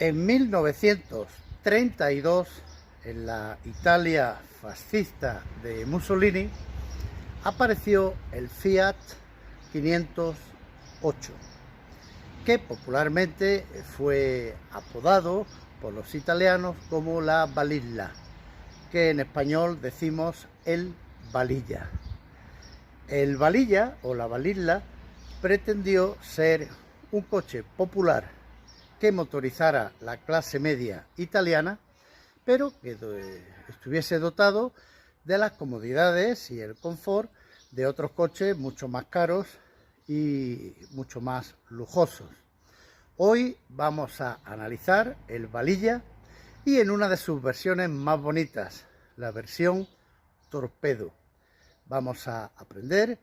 En 1932, en la Italia fascista de Mussolini, apareció el Fiat 508, que popularmente fue apodado por los italianos como la Balilla, que en español decimos el Balilla. El Balilla o la Balilla pretendió ser un coche popular que motorizara la clase media italiana, pero que estuviese dotado de las comodidades y el confort de otros coches mucho más caros y mucho más lujosos. Hoy vamos a analizar el Balilla y en una de sus versiones más bonitas, la versión Torpedo. Vamos a aprender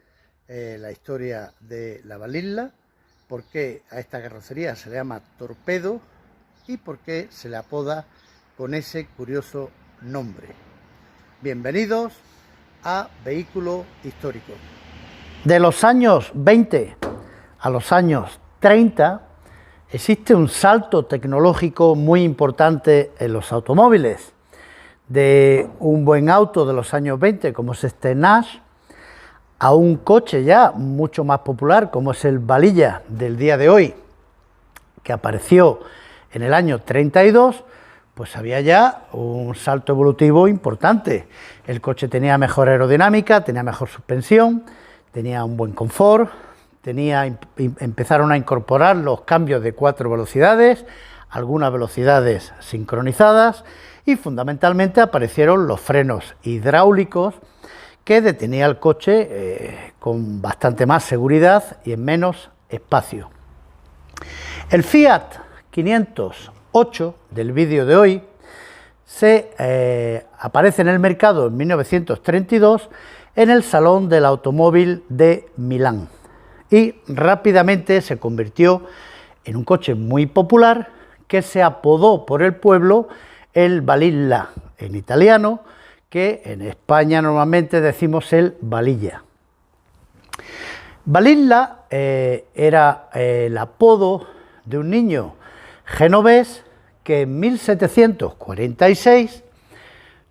la historia de la Balilla, por qué a esta carrocería se le llama Torpedo y por qué se le apoda con ese curioso nombre. Bienvenidos a Vehículo Histórico. De los años 20 a los años 30 existe un salto tecnológico muy importante en los automóviles. De un buen auto de los años 20 como es este Nash, a un coche ya mucho más popular como es el Balilla del día de hoy, que apareció en el año 32, pues había ya un salto evolutivo importante. El coche tenía mejor aerodinámica, tenía mejor suspensión, tenía un buen confort, empezaron a incorporar los cambios de 4 velocidades, algunas velocidades sincronizadas y fundamentalmente aparecieron los frenos hidráulicos que detenía el coche con bastante más seguridad y en menos espacio. El Fiat 508 del vídeo de hoy aparece en el mercado en 1932 en el Salón del Automóvil de Milán y rápidamente se convirtió en un coche muy popular que se apodó por el pueblo el Balilla en italiano, que en España normalmente decimos el Balilla. Balilla era el apodo de un niño genovés que en 1746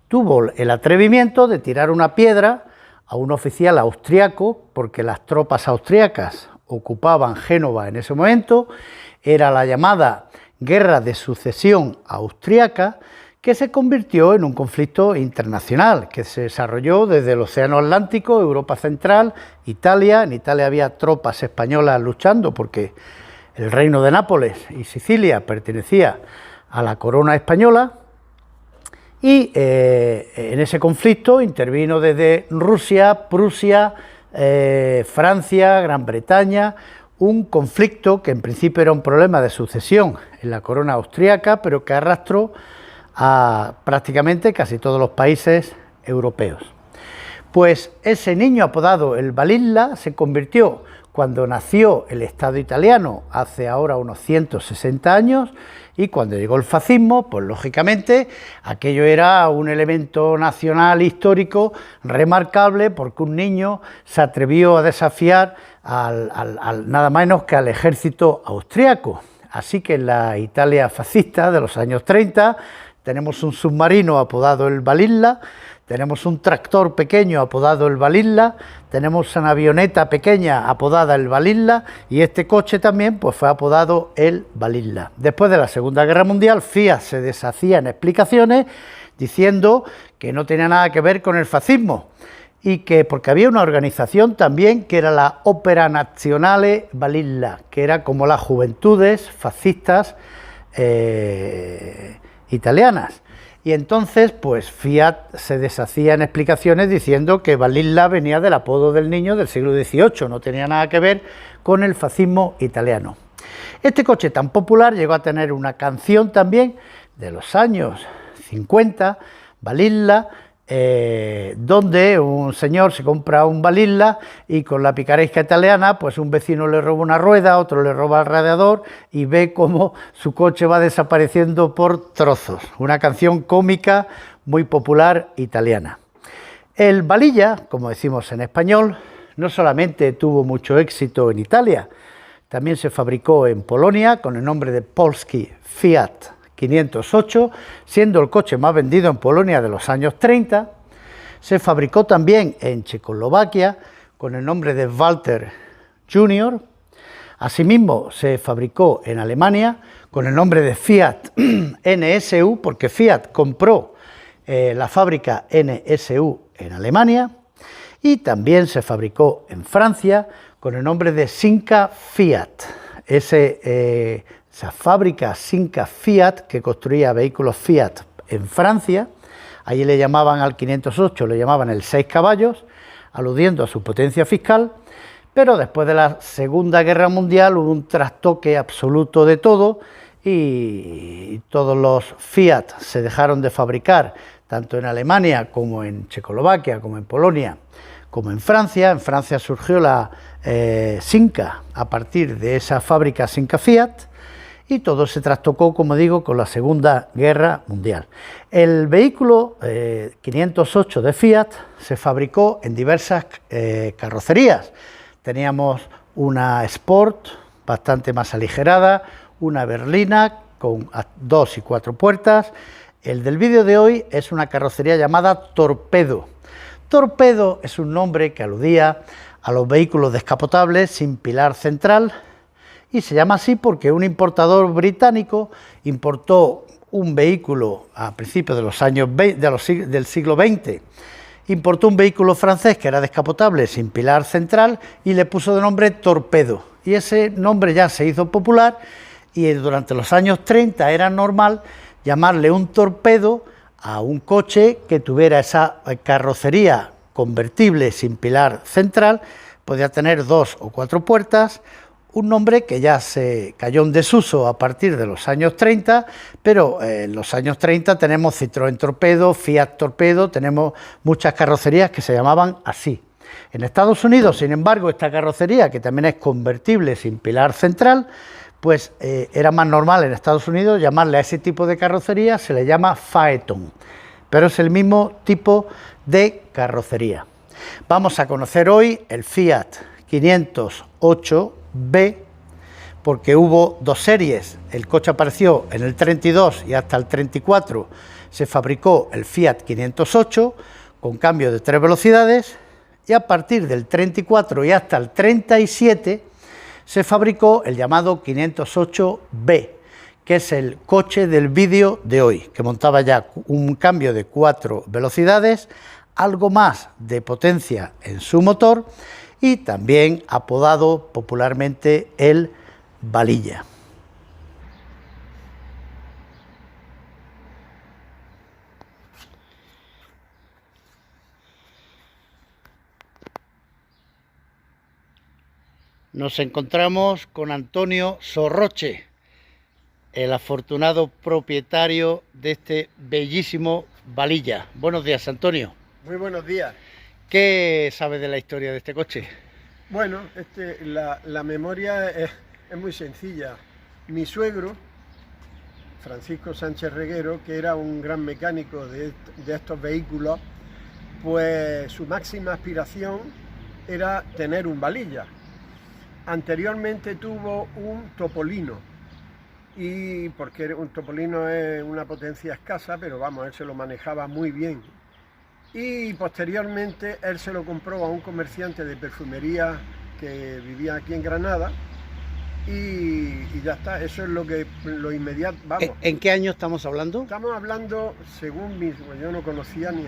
tuvo el atrevimiento de tirar una piedra a un oficial austriaco, porque las tropas austriacas ocupaban Génova en ese momento, era la llamada Guerra de Sucesión Austriaca, que se convirtió en un conflicto internacional que se desarrolló desde el Océano Atlántico, Europa Central, Italia. En Italia había tropas españolas luchando porque el reino de Nápoles y Sicilia pertenecía a la corona española y en ese conflicto intervino desde Rusia, Prusia, Francia, Gran Bretaña, un conflicto que en principio era un problema de sucesión en la corona austríaca, pero que arrastró a prácticamente casi todos los países europeos. Pues ese niño apodado el Balilla se convirtió, cuando nació el Estado italiano hace ahora unos 160 años, y cuando llegó el fascismo, pues lógicamente aquello era un elemento nacional histórico remarcable, porque un niño se atrevió a desafiar nada menos que al ejército austríaco. Así que en la Italia fascista de los años 30 tenemos un submarino apodado el Balilla, tenemos un tractor pequeño apodado el Balilla, tenemos una avioneta pequeña apodada el Balilla y este coche también pues fue apodado el Balilla. Después de la Segunda Guerra Mundial, Fiat se deshacía en explicaciones diciendo que no tenía nada que ver con el fascismo y que porque había una organización también que era la Opera Nazionale Balilla, que era como las juventudes fascistas italianas. Y entonces, pues Fiat se deshacía en explicaciones diciendo que Balilla venía del apodo del niño del siglo XVIII, no tenía nada que ver con el fascismo italiano. Este coche tan popular llegó a tener una canción también de los años 50, Balilla, donde un señor se compra un Balilla y con la picaresca italiana, pues un vecino le roba una rueda, otro le roba el radiador y ve cómo su coche va desapareciendo por trozos. Una canción cómica muy popular italiana. El Balilla, como decimos en español, no solamente tuvo mucho éxito en Italia, también se fabricó en Polonia con el nombre de Polski Fiat 508, siendo el coche más vendido en Polonia de los años 30. Se fabricó también en Checoslovaquia con el nombre de Walter Junior. Asimismo, se fabricó en Alemania con el nombre de Fiat NSU, porque Fiat compró la fábrica NSU en Alemania. Y también se fabricó en Francia con el nombre de Cinca Fiat. Esa fábrica Cinca Fiat, que construía vehículos Fiat en Francia, allí le llamaban al 508, le llamaban el 6 caballos, aludiendo a su potencia fiscal, pero después de la Segunda Guerra Mundial hubo un trastoque absoluto de todo y todos los Fiat se dejaron de fabricar, tanto en Alemania como en Checoslovaquia, como en Polonia, como en Francia. En Francia surgió la Cinca a partir de esa fábrica Cinca Fiat, y todo se trastocó, como digo, con la Segunda Guerra Mundial. El vehículo 508 de Fiat se fabricó en diversas carrocerías. Teníamos una Sport bastante más aligerada, una berlina con 2 y 4 puertas. El del vídeo de hoy es una carrocería llamada Torpedo. Torpedo es un nombre que aludía a los vehículos descapotables sin pilar central, y se llama así porque un importador británico importó un vehículo a principios de los años del siglo XX, importó un vehículo francés que era descapotable sin pilar central y le puso de nombre Torpedo, y ese nombre ya se hizo popular, y durante los años 30 era normal llamarle un torpedo a un coche que tuviera esa carrocería convertible sin pilar central. Podía tener 2 o 4 puertas, un nombre que ya se cayó en desuso a partir de los años 30, pero en los años 30 tenemos Citroën Torpedo, Fiat Torpedo, tenemos muchas carrocerías que se llamaban así. En Estados Unidos, sin embargo, esta carrocería, que también es convertible sin pilar central, pues era más normal en Estados Unidos llamarle a ese tipo de carrocería, se le llama Phaeton, pero es el mismo tipo de carrocería. Vamos a conocer hoy el Fiat 508B, porque hubo 2 series. El coche apareció en el 32 y hasta el 34 se fabricó el Fiat 508 con cambio de 3 velocidades, y a partir del 34 y hasta el 37 se fabricó el llamado 508B, que es el coche del vídeo de hoy, que montaba ya un cambio de 4 velocidades, algo más de potencia en su motor, y también apodado popularmente el Balilla. Nos encontramos con Antonio Sorroche, el afortunado propietario de este bellísimo Balilla. Buenos días, Antonio. Muy buenos días. ¿Qué sabe de la historia de este coche? Bueno, la memoria es muy sencilla. Mi suegro, Francisco Sánchez Reguero, que era un gran mecánico de estos vehículos, pues su máxima aspiración era tener un Balilla. Anteriormente tuvo un Topolino, y porque un Topolino es una potencia escasa, pero vamos, él se lo manejaba muy bien. Y posteriormente él se lo compró a un comerciante de perfumería que vivía aquí en Granada, y ya está. Eso es lo inmediato, vamos. ¿En qué año estamos hablando? Estamos hablando, según mismo, yo no conocía ni...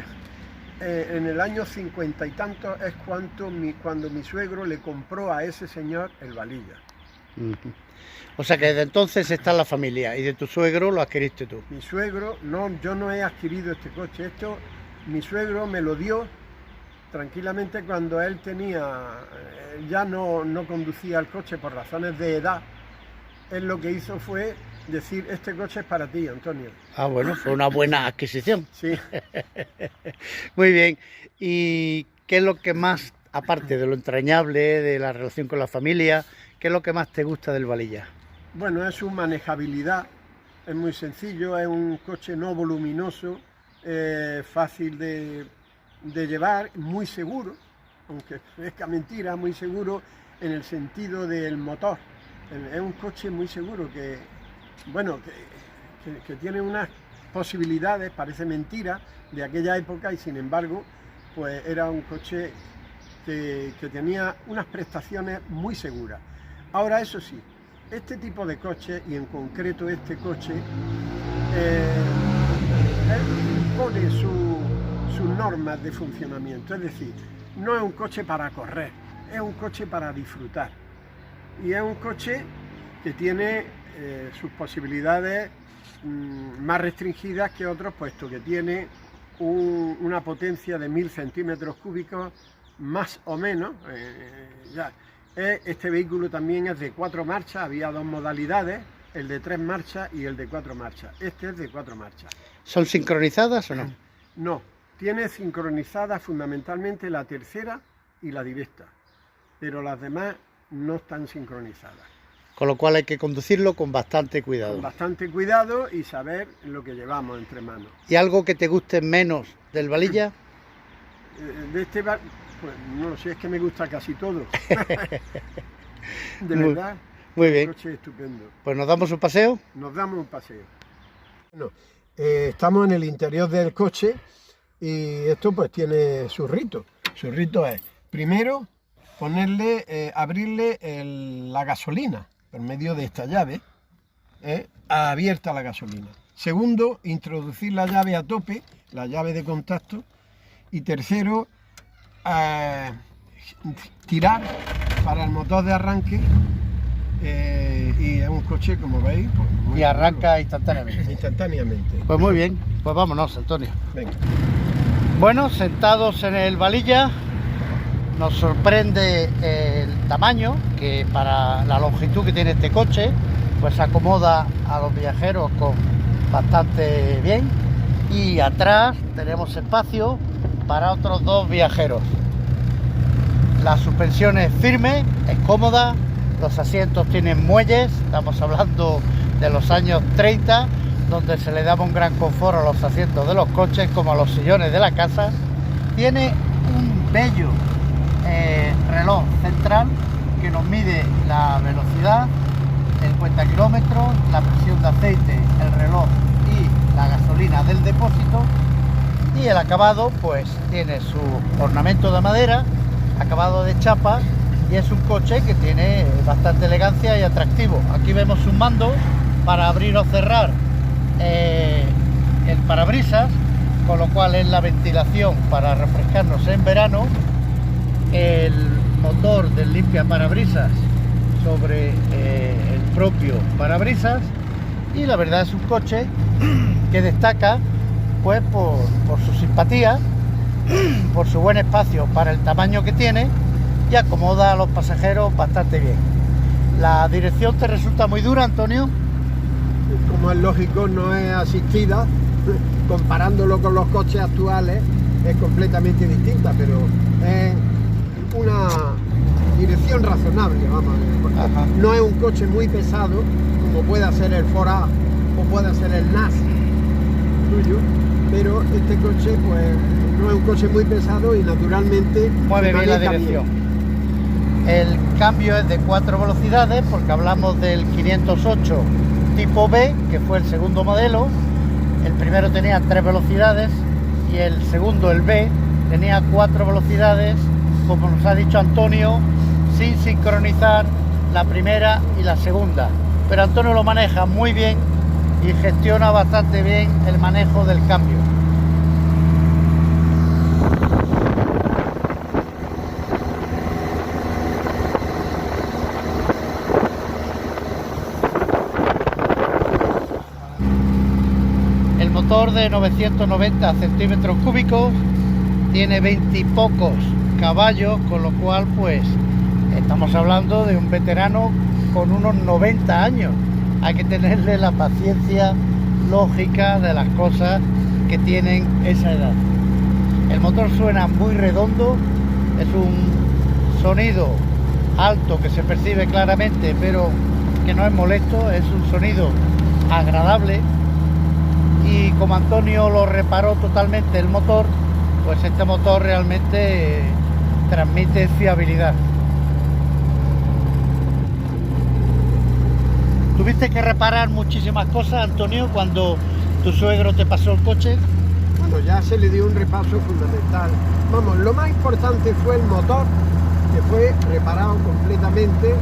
en el año 50 y tantos es cuando mi suegro le compró a ese señor el Balilla. Ujú. O sea que desde entonces está en la familia y de tu suegro lo adquiriste tú. Mi suegro, no, yo no he adquirido este coche, esto mi suegro me lo dio tranquilamente cuando él ya no conducía el coche por razones de edad. Él lo que hizo fue decir, este coche es para ti, Antonio. Ah, bueno, fue una buena adquisición. Sí. Muy bien. ¿Y qué es lo que más, aparte de lo entrañable, de la relación con la familia, qué es lo que más te gusta del Valilla? Bueno, es su manejabilidad, es muy sencillo, es un coche no voluminoso, fácil de llevar, muy seguro, aunque parezca mentira, muy seguro en el sentido del motor. Es un coche muy seguro que tiene unas posibilidades, parece mentira, de aquella época y sin embargo, pues era un coche que tenía unas prestaciones muy seguras. Ahora, eso sí, este tipo de coche, y en concreto este coche, pone sus normas de funcionamiento, es decir, no es un coche para correr, es un coche para disfrutar. Y es un coche que tiene sus posibilidades más restringidas que otros, puesto que tiene una potencia de 1000 centímetros cúbicos, más o menos. Este vehículo también es de 4 marchas, había 2 modalidades, el de 3 marchas y el de 4 marchas. Este es de 4 marchas. ¿Son sincronizadas o no? No, tiene sincronizadas fundamentalmente la tercera y la directa, pero las demás no están sincronizadas. Con lo cual hay que conducirlo con bastante cuidado. Con bastante cuidado y saber lo que llevamos entre manos. ¿Y algo que te guste menos del Valilla? Pues no lo sé, es que me gusta casi todo. De verdad, muy bien. Un coche estupendo. Pues nos damos un paseo. Nos damos un paseo. Bueno, estamos en el interior del coche y esto pues tiene su rito. Su rito es, primero, abrirle la gasolina por medio de esta llave, abierta la gasolina. Segundo, introducir la llave a tope, la llave de contacto. Y tercero, tirar para el motor de arranque. Y es un coche, como veis, pues, y arranca instantáneamente. Instantáneamente. Pues muy bien, pues vámonos, Antonio. Venga. Bueno, sentados en el Valilla, nos sorprende el tamaño, que para la longitud que tiene este coche, pues acomoda a los viajeros con bastante bien. Y atrás tenemos espacio para otros 2 viajeros. La suspensión es firme, es cómoda, los asientos tienen muelles, estamos hablando de los años 30, donde se le daba un gran confort a los asientos de los coches como a los sillones de la casa. Tiene un bello reloj central que nos mide la velocidad, el cuenta kilómetros, la presión de aceite, el reloj y la gasolina del depósito. Y el acabado pues tiene su ornamento de madera, acabado de chapa, y es un coche que tiene bastante elegancia y atractivo. Aquí vemos un mando para abrir o cerrar el parabrisas, con lo cual es la ventilación para refrescarnos en verano, el motor del limpia parabrisas sobre el propio parabrisas, y la verdad es un coche que destaca pues por su simpatía, por su buen espacio para el tamaño que tiene, y acomoda a los pasajeros bastante bien. ¿La dirección te resulta muy dura, Antonio? Como es lógico, no es asistida. Comparándolo con los coches actuales es completamente distinta, pero es una dirección razonable, vamos a ver. No es un coche muy pesado como pueda ser el Ford A o pueda ser el NAS tuyo, pero este coche pues no es un coche muy pesado y naturalmente mueve bien la dirección. Bien. El cambio es de 4 velocidades porque hablamos del 508 tipo B, que fue el segundo modelo. El primero tenía 3 velocidades y el segundo, el B, tenía 4 velocidades, como nos ha dicho Antonio, sin sincronizar la primera y la segunda. Pero Antonio lo maneja muy bien y gestiona bastante bien el manejo del cambio. El motor de 990 centímetros cúbicos tiene 20 y pocos caballos, con lo cual pues estamos hablando de un veterano con unos 90 años. Hay que tenerle la paciencia lógica de las cosas que tienen esa edad. El motor suena muy redondo, es un sonido alto que se percibe claramente, pero que no es molesto, es un sonido agradable. Y como Antonio lo reparó totalmente el motor, pues este motor realmente transmite fiabilidad. ¿Tuviste que reparar muchísimas cosas, Antonio, cuando tu suegro te pasó el coche? Bueno, ya se le dio un repaso fundamental. Vamos, lo más importante fue el motor, que fue reparado completamente.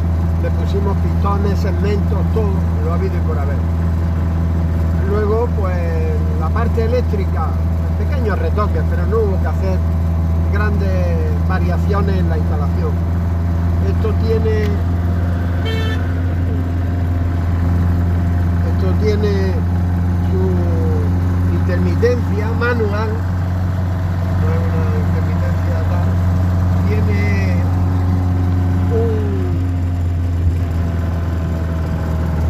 Le pusimos pistones, segmentos, todo, lo ha habido y por haber. Luego, pues, la parte eléctrica, pequeños retoques, pero no hubo que hacer grandes variaciones en la instalación. Esto tiene su intermitencia manual, no es una intermitencia tal, tiene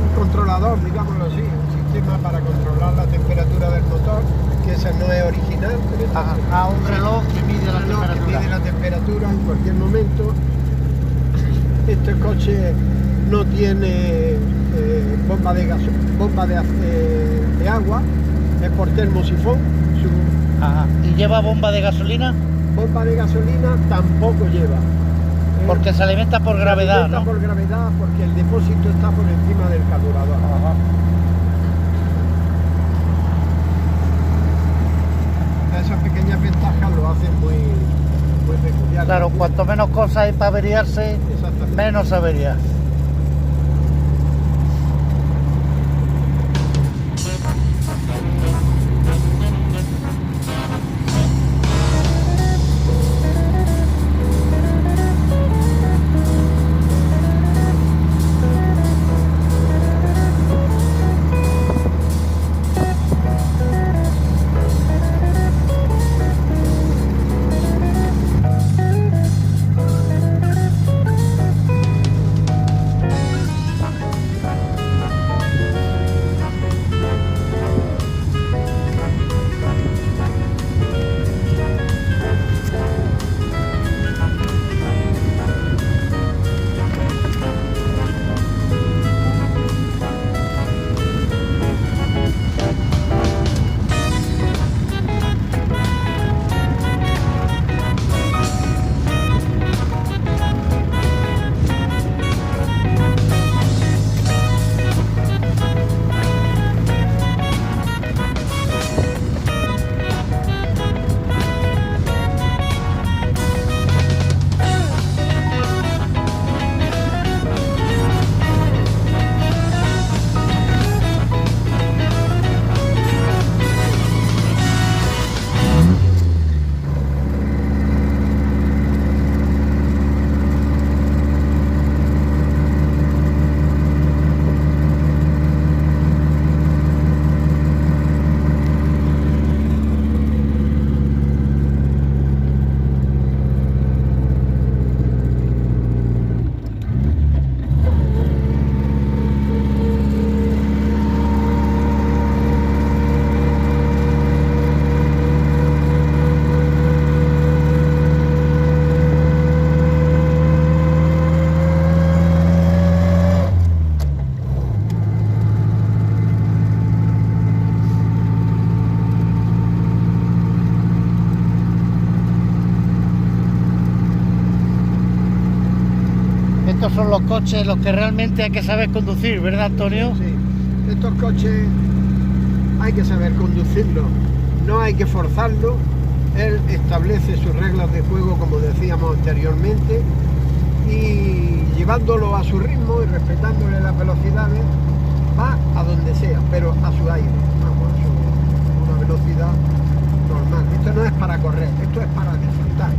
un controlador, digámoslo así, un sistema para controlar la temperatura del motor, que ese no es original, pero un reloj que mide la temperatura. Que mide la temperatura en cualquier momento. Este coche no tiene bomba de agua, es por termosifón. ¿Y lleva bomba de gasolina? Bomba de gasolina tampoco lleva. Porque se alimenta por gravedad, ¿no? Por gravedad, porque el depósito está por encima del carburador. Ajá. Esas pequeñas ventajas lo hacen muy peculiar. Claro, cuanto menos cosas hay para averiarse, menos averías. Estos son los coches los que realmente hay que saber conducir, ¿verdad, Antonio? Sí, estos coches hay que saber conducirlos, no hay que forzarlo. Él establece sus reglas de juego, como decíamos anteriormente, y llevándolo a su ritmo y respetándole las velocidades, va a donde sea, pero a su aire, vamos, a una velocidad normal. Esto no es para correr, esto es para disfrutar.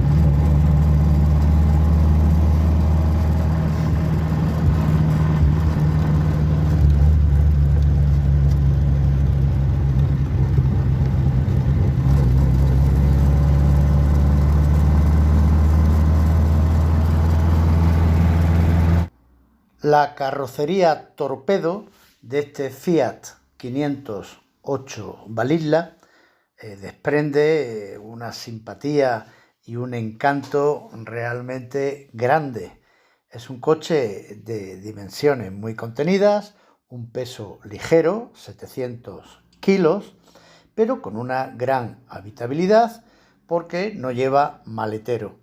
La carrocería torpedo de este Fiat 508 Balilla desprende una simpatía y un encanto realmente grande. Es un coche de dimensiones muy contenidas, un peso ligero, 700 kilos, pero con una gran habitabilidad porque no lleva maletero.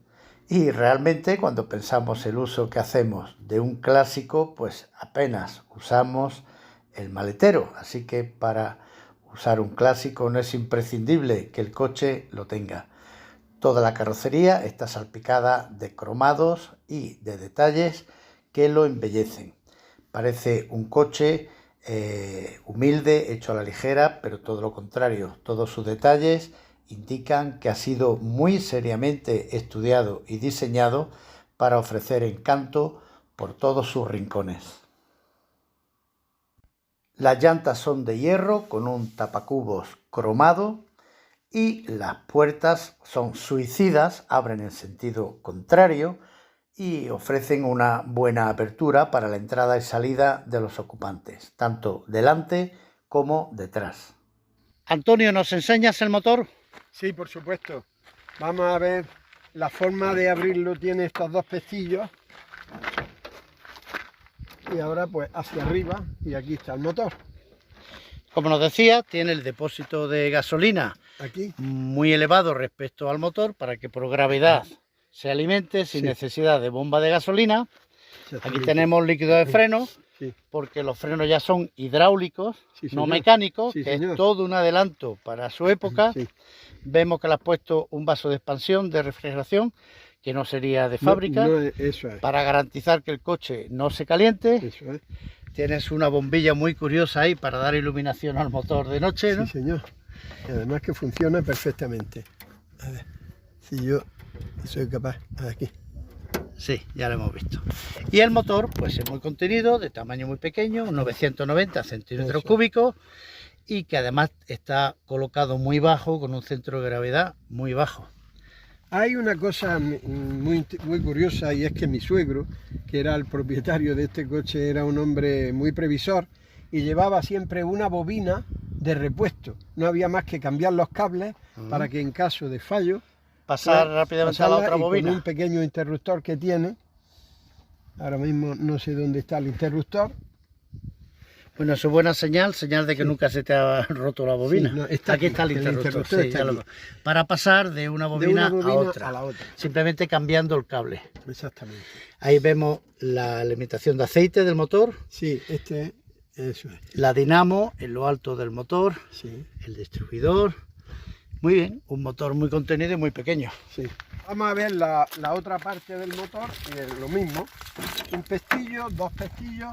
Y realmente cuando pensamos el uso que hacemos de un clásico, pues apenas usamos el maletero. Así que para usar un clásico no es imprescindible que el coche lo tenga. Toda la carrocería está salpicada de cromados y de detalles que lo embellecen. Parece un coche humilde, hecho a la ligera, pero todo lo contrario. Todos sus detalles indican que ha sido muy seriamente estudiado y diseñado para ofrecer encanto por todos sus rincones. Las llantas son de hierro con un tapacubos cromado y las puertas son suicidas, abren en sentido contrario y ofrecen una buena apertura para la entrada y salida de los ocupantes, tanto delante como detrás. Antonio, ¿nos enseñas el motor? Sí, por supuesto. Vamos a ver la forma de abrirlo. Tiene estos dos pestillos. Y ahora pues hacia arriba y aquí está el motor. Como nos decía, tiene el depósito de gasolina Aquí muy elevado respecto al motor para que por gravedad se alimente sin necesidad de bomba de gasolina. Aquí tenemos líquido de freno, porque los frenos ya son hidráulicos, no mecánicos, que es todo un adelanto para su época. Vemos que le has puesto un vaso de expansión de refrigeración, que no sería de fábrica, eso es. para garantizar que el coche no se caliente. Eso es. Tienes una bombilla muy curiosa ahí para dar iluminación al motor de noche, ¿no? Sí, señor. Y además que funciona perfectamente. A ver, si yo soy capaz, aquí. Sí, ya lo hemos visto. Y el motor, pues es muy contenido, de tamaño muy pequeño, 990 centímetros cúbicos, y que además está colocado muy bajo, con un centro de gravedad muy bajo. Hay una cosa muy curiosa, y es que mi suegro, que era el propietario de este coche, era un hombre muy previsor y llevaba siempre una bobina de repuesto. No había más que cambiar los cables para que en caso de fallo pasar rápidamente a la otra bobina. Con un pequeño interruptor que tiene. Ahora mismo no sé dónde está el interruptor. Bueno, eso es buena señal de que nunca se te ha roto la bobina. Sí, no, aquí está el interruptor, sí, está aquí. Para pasar de una bobina, a la otra. Simplemente cambiando el cable. Exactamente. Ahí vemos la limitación de aceite del motor. Sí, eso es. La dinamo en lo alto del motor. Sí. El distribuidor. Muy bien, un motor muy contenido y muy pequeño. Sí. Vamos a ver la otra parte del motor, y es lo mismo. Un pestillo, dos pestillos.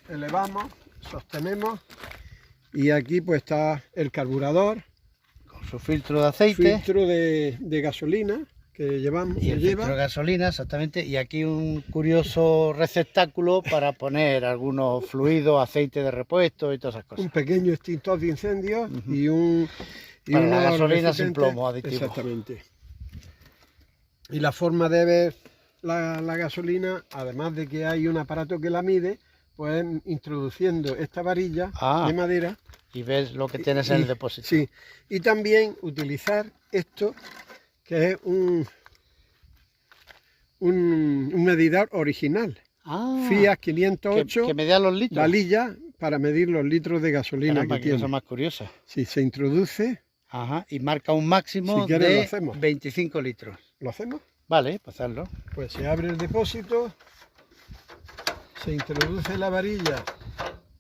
Elevamos, sostenemos, y aquí pues está el carburador con su filtro de aceite, filtro de gasolina que llevamos, y el filtro de gasolina, exactamente, y aquí un curioso receptáculo para poner algunos fluidos, aceite de repuesto y todas esas cosas. Un pequeño extintor de incendios y para la gasolina sin plomo aditivo. Exactamente. Y la forma de ver la gasolina, además de que hay un aparato que la mide, pues introduciendo esta varilla de madera. Y ves lo que tienes en el depósito. Sí, y también utilizar esto, que es un medidor original. Fiat 508. Que medía los litros. Balilla, para medir los litros de gasolina. Caramba, que tiene. Cosa más curiosa. Sí, se introduce. Y marca un máximo de 25 litros. ¿Lo hacemos? Vale, pasarlo. Pues se abre el depósito. Se introduce la varilla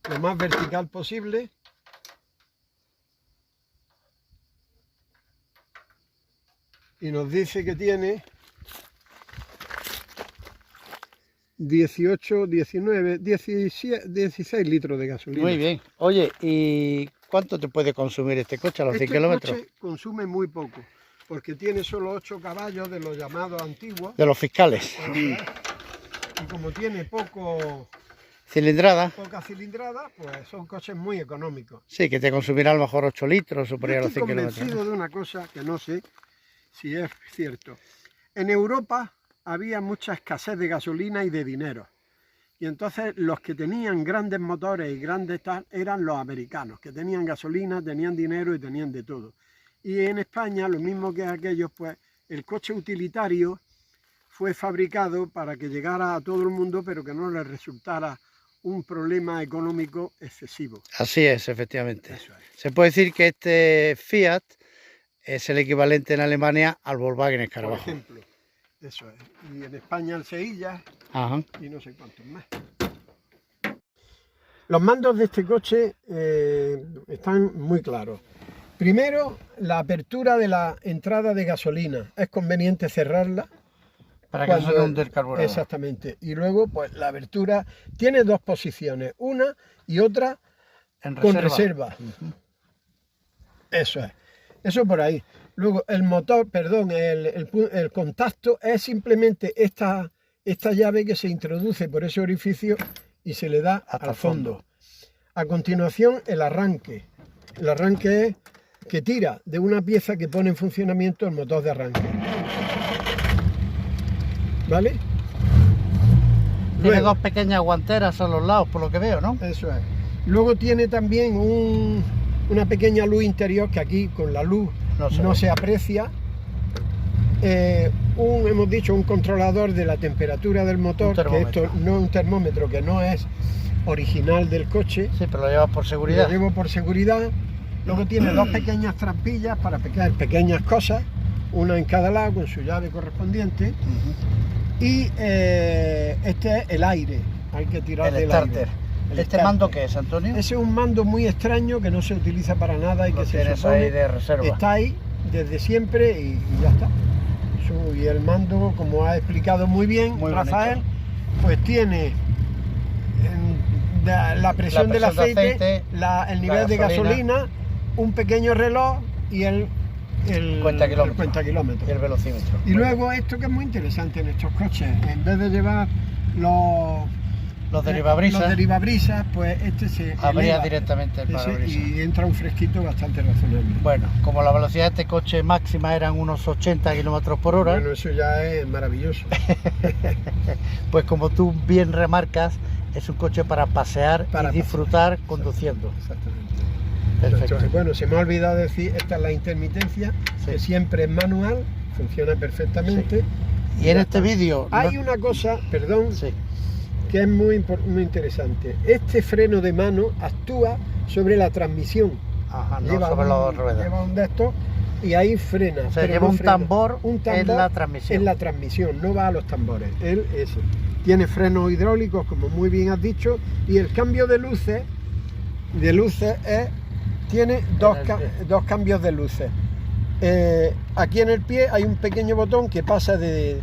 lo más vertical posible. Y nos dice que tiene 18, 19, 16 litros de gasolina. Muy bien. Oye, ¿y cuánto te puede consumir este coche a los 100 kilómetros? Este coche consume muy poco, porque tiene solo 8 caballos de los llamados antiguos. De los fiscales. Y como tiene poca cilindrada, pues son coches muy económicos. Sí, que te consumirá a lo mejor 8 litros o por ahí a los 100 kilómetros. Estoy convencido de una cosa que no sé si es cierto. En Europa había mucha escasez de gasolina y de dinero. Y entonces los que tenían grandes motores y grandes tal eran los americanos, que tenían gasolina, tenían dinero y tenían de todo. Y en España, lo mismo que aquellos, pues el coche utilitario fue fabricado para que llegara a todo el mundo, pero que no les resultara un problema económico excesivo. Así es, efectivamente. Eso es. Se puede decir que este Fiat es el equivalente en Alemania al Volkswagen Por Escarabajo. ejemplo, eso es. Y en España el Sevilla Ajá. y no sé cuántos más. Los mandos de este coche están muy claros. Primero, la apertura de la entrada de gasolina. Es conveniente cerrarla. Para que no se hunde el carburador. Exactamente. Y luego, pues la abertura tiene dos posiciones, una y otra con reserva. Eso es. Eso por ahí. Luego el motor, perdón, el contacto es simplemente esta llave que se introduce por ese orificio y se le da hasta al fondo. A continuación el arranque. El arranque es que tira de una pieza que pone en funcionamiento el motor de arranque. ¿Vale? Tiene dos pequeñas guanteras a los lados, por lo que veo, ¿no? Eso es. Luego tiene también una pequeña luz interior que aquí con la luz no se aprecia. Hemos dicho un controlador de la temperatura del motor, que esto no es un termómetro, que no es original del coche. Sí, pero lo llevas por seguridad. Lo llevo por seguridad. Luego tiene dos pequeñas trampillas para pequeñas cosas, una en cada lado con su llave correspondiente. Y este es el aire, hay que tirar del starter. Aire. ¿Este mando qué es, Antonio? Ese es un mando muy extraño que no se utiliza para nada y que se supone ahí de reserva. Está ahí desde siempre y ya está. Y el mando, como ha explicado muy bien Rafael, pues tiene la presión del aceite, el nivel de gasolina, un pequeño reloj y el cuenta kilómetros. Y el velocímetro. Y luego esto que es muy interesante en estos coches, en vez de llevar los derivabrisas, pues este se abría eleva, directamente el parabrisas. Y entra un fresquito bastante razonable. Bueno, como la velocidad de este coche máxima eran unos 80 km por hora. Bueno, eso ya es maravilloso. Pues como tú bien remarcas, es un coche para pasear y disfrutar conduciendo. Exactamente. Perfecto. Bueno, se me ha olvidado decir, esta es la intermitencia, que siempre es manual, funciona perfectamente. Sí. Y en este vídeo hay una cosa, perdón, que es muy interesante. Este freno de mano actúa sobre la transmisión. Ajá, no sobre las ruedas. Lleva un de estos y ahí frena. O sea, lleva un tambor en la transmisión. En la transmisión, no va a los tambores. Él eso. Tiene frenos hidráulicos, como muy bien has dicho, y el cambio de luces tiene dos cambios de luces. Aquí en el pie hay un pequeño botón que pasa de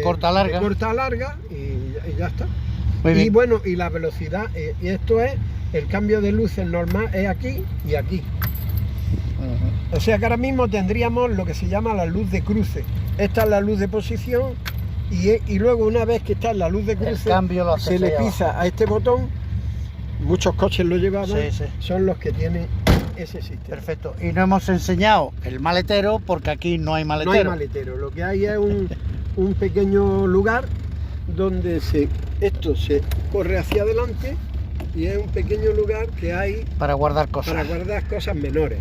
corta a larga y ya está. Y bueno, y la velocidad, y esto es el cambio de luces normal, es aquí y aquí. O sea que ahora mismo tendríamos lo que se llama la luz de cruce. Esta es la luz de posición y luego una vez que está en la luz de cruce se le pisa a este botón. Muchos coches lo llevaban, son los que tienen ese sistema. Perfecto. Y no hemos enseñado el maletero porque aquí no hay maletero. No hay maletero, lo que hay es un pequeño lugar donde esto se corre hacia adelante y es un pequeño lugar que hay para guardar cosas. Para guardar cosas menores.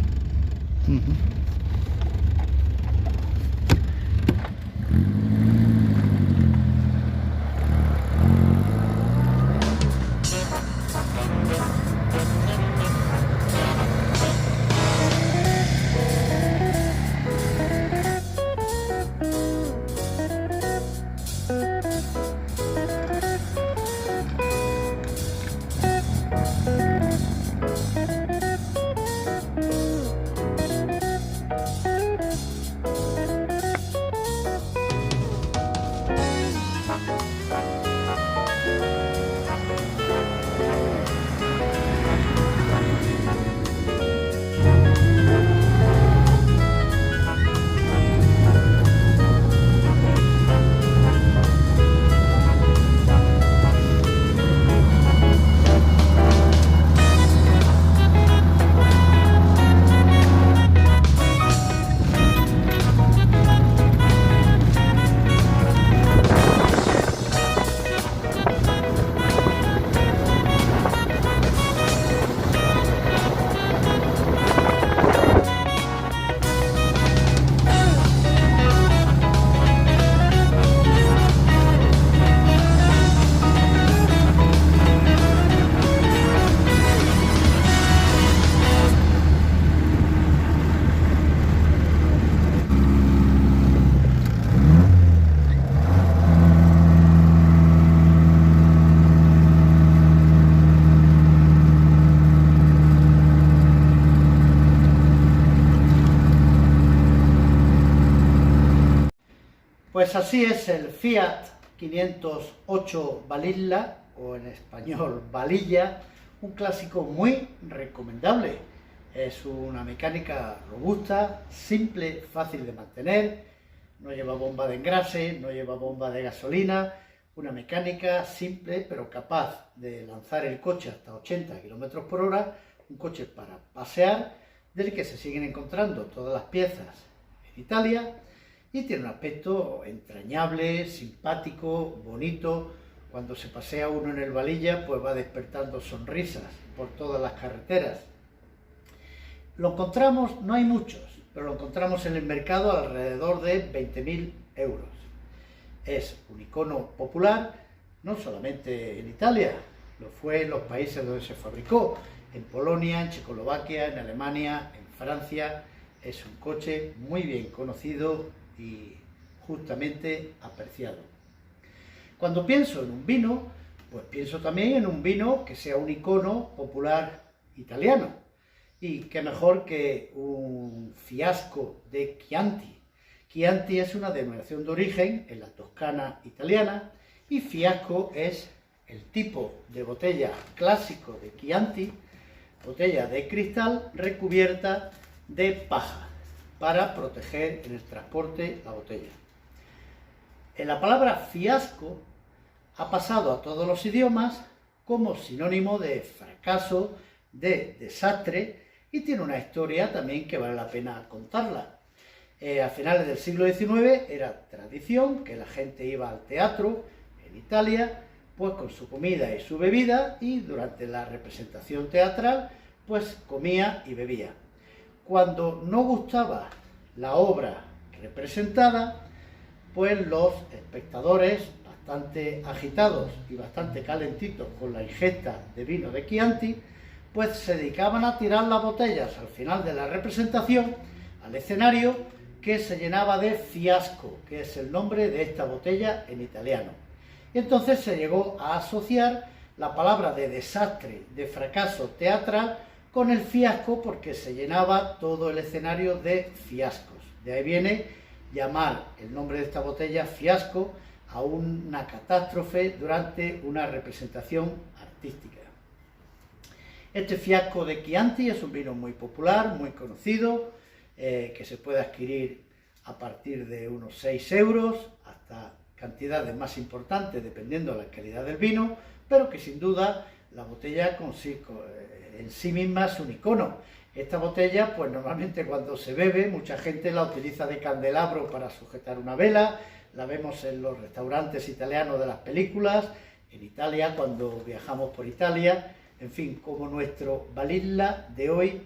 Pues así es el Fiat 508 Balilla, o en español Balilla, un clásico muy recomendable. Es una mecánica robusta, simple, fácil de mantener, no lleva bomba de engrase, no lleva bomba de gasolina, una mecánica simple pero capaz de lanzar el coche hasta 80 km por hora, un coche para pasear, del que se siguen encontrando todas las piezas en Italia, y tiene un aspecto entrañable, simpático, bonito. Cuando se pasea uno en el Balilla, pues va despertando sonrisas por todas las carreteras. Lo encontramos, no hay muchos, pero lo encontramos en el mercado alrededor de 20.000 euros. Es un icono popular, no solamente en Italia, lo fue en los países donde se fabricó, en Polonia, en Checoslovaquia, en Alemania, en Francia. Es un coche muy bien conocido y justamente apreciado. Cuando pienso en un vino, pues pienso también en un vino que sea un icono popular italiano. Y qué mejor que un Fiasco de Chianti. Chianti es una denominación de origen en la Toscana italiana y Fiasco es el tipo de botella clásico de Chianti, botella de cristal recubierta de paja para proteger en el transporte la botella. La palabra fiasco ha pasado a todos los idiomas como sinónimo de fracaso, de desastre, y tiene una historia también que vale la pena contarla. A finales del siglo XIX era tradición que la gente iba al teatro en Italia, pues con su comida y su bebida, y durante la representación teatral pues comía y bebía. Cuando no gustaba la obra representada, pues los espectadores, bastante agitados y bastante calentitos con la ingesta de vino de Chianti, pues se dedicaban a tirar las botellas al final de la representación al escenario, que se llenaba de fiasco, que es el nombre de esta botella en italiano. Y entonces se llegó a asociar la palabra de desastre, de fracaso teatral, con el fiasco, porque se llenaba todo el escenario de fiascos. De ahí viene llamar el nombre de esta botella fiasco a una catástrofe durante una representación artística. Este Fiasco de Chianti es un vino muy popular, muy conocido, que se puede adquirir a partir de unos 6 euros hasta cantidades más importantes dependiendo de la calidad del vino, pero que sin duda la botella en sí misma es un icono. Esta botella, pues normalmente cuando se bebe, mucha gente la utiliza de candelabro para sujetar una vela, la vemos en los restaurantes italianos de las películas, en Italia cuando viajamos por Italia, en fin, como nuestro Balilla de hoy,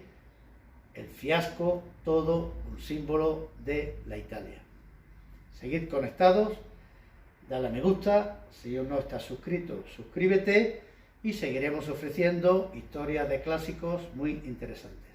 el fiasco, todo un símbolo de la Italia. Seguid conectados, dale a me gusta, si aún no estás suscrito, suscríbete, y seguiremos ofreciendo historias de clásicos muy interesantes.